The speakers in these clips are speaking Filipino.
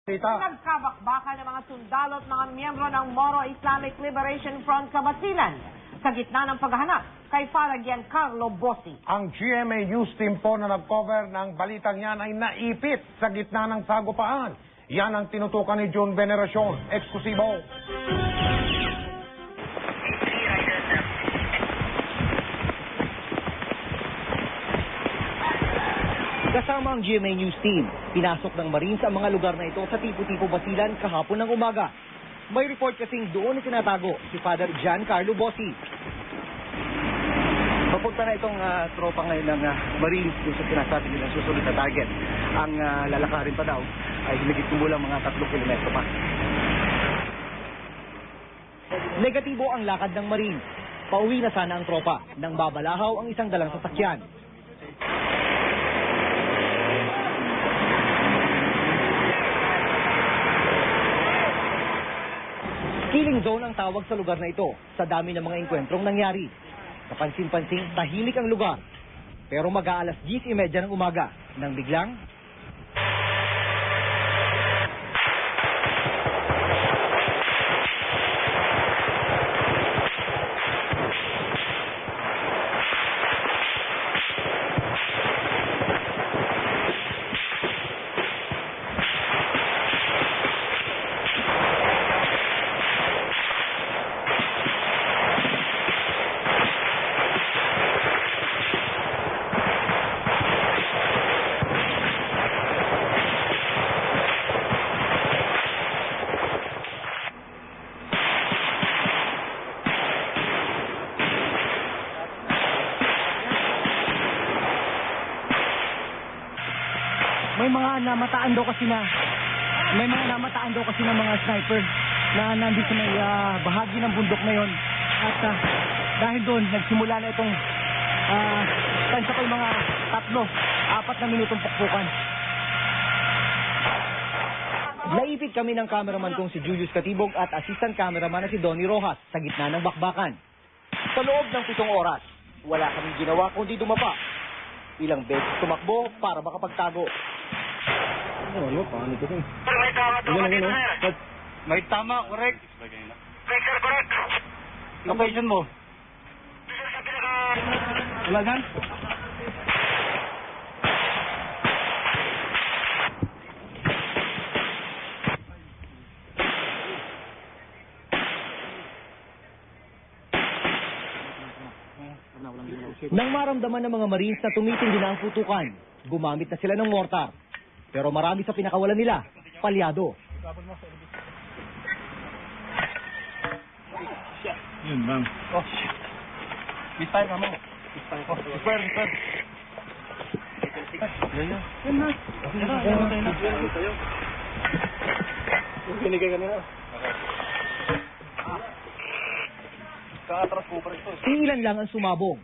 Nagkabakbakan ng mga sundalo at mga miyembro ng Moro Islamic Liberation Front sa Basilan sa gitna ng paghahanap kay Father Giancarlo Bossi. Ang GMA News Team po na nag-cover ng balitang yan ay naipit sa gitna ng sagupaan. Yan ang tinutukan ni June Veneracion. Eksklusibo. Kasama ang GMA News Team, pinasok ng Marines ang mga lugar na ito sa Tipo-Tipo Basilan kahapon ng umaga. May report kasing doon itinatago si Father Giancarlo Bossi. Papunta na itong tropa ngayon ng Marines kung sa sinasabi nilang susunod na target. Ang lalakarin pa daw ay hinigit kumulang mga 3 kilometro pa. Negatibo ang lakad ng Marines. Pauwi na sana ang tropa nang babalahaw ang isang dalang sasakyan. Killing zone ang tawag sa lugar na ito sa dami ng mga engkwentrong nangyari. Kapansin-pansing tahimik ang lugar. Pero mag-aalas 10:30 ng umaga nang biglang may mga namataan daw kasi ng mga sniper na nandito sa may bahagi ng bundok na yon. At dahil doon nagsimula na itong tansya ko mga 3-4 na minutong pukpukan. Naipit kami ng cameraman kong si Julius Katibog at assistant cameraman na si Donnie Rojas sa gitna ng bakbakan. Sa loob ng 7 oras, wala kaming ginawa kundi dumapa. Ilang beses tumakbo para makapagtago. Paano ito? May tama, correct. Correct. Location mo? Ulagan? Nang maramdaman ng mga Marines na tumitindi na ang putukan, gumamit na sila ng mortar. Pero marami sa pinakawalan nila, palyado. Yun, bang. Oh, misfire ka mo. Misfire ko. Misfire. Yan. Yan na. Binigay ka nila. Kakatras ko pa rin ito. Ilan lang ang sumabog.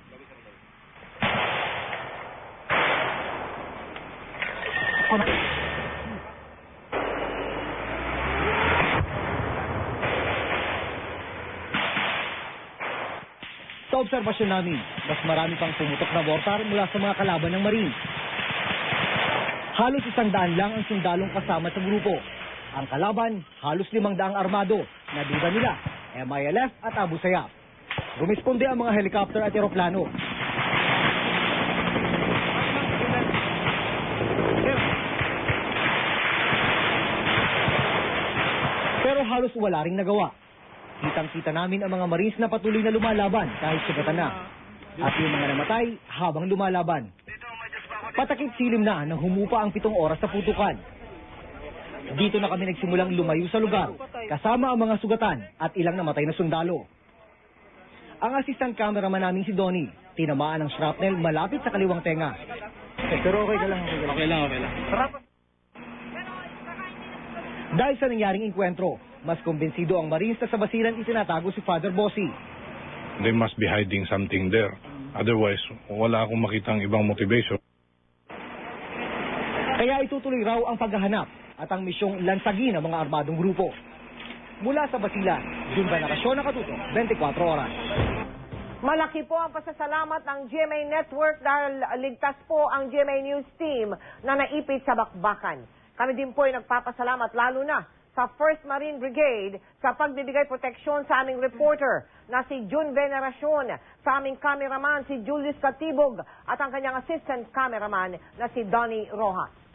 Sa obserbasyon namin, mas marami pang pumutok na mortar mula sa mga kalaban ng Marines. Halos 100 lang ang sundalong kasama sa grupo. Ang kalaban, halos 500 armado na duda nila, MILF at Abu Sayyaf. Rumisponde ang mga helicopter at eroplano. Pero halos wala ring nagawa. Kitang-kita namin ang mga Marines na patuloy na lumalaban kahit sugatan na. At yung mga namatay habang lumalaban. Patakip silim na nang humupa ang 7 oras sa putukan. Dito na kami nagsimulang lumayo sa lugar, kasama ang mga sugatan at ilang namatay na sundalo. Ang assistant cameraman namin si Donnie, tinamaan ng shrapnel malapit sa kaliwang tenga. Pero okay ka lang. Okay lang. Dahil sa nangyaring enkwentro, mas kumbinsido ang Marines na sa Basilan itinatago si Father Bossi. They must be hiding something there. Otherwise, wala akong makitang ibang motivation. Kaya itutuloy raw ang paghahanap at ang misyong lansagin ng mga armadong grupo. Mula sa Basilan, June Veneracion, nakatutok 24 oras. Malaki po ang pasasalamat ng GMA Network dahil ligtas po ang GMA News Team na naipit sa bakbakan. Kami din po ay nagpapasalamat lalo na sa 1st Marine Brigade sa pagbibigay proteksyon sa aming reporter na si June Veneracion, sa aming cameraman si Julius Katibog at ang kanyang assistant cameraman na si Donnie Rojas.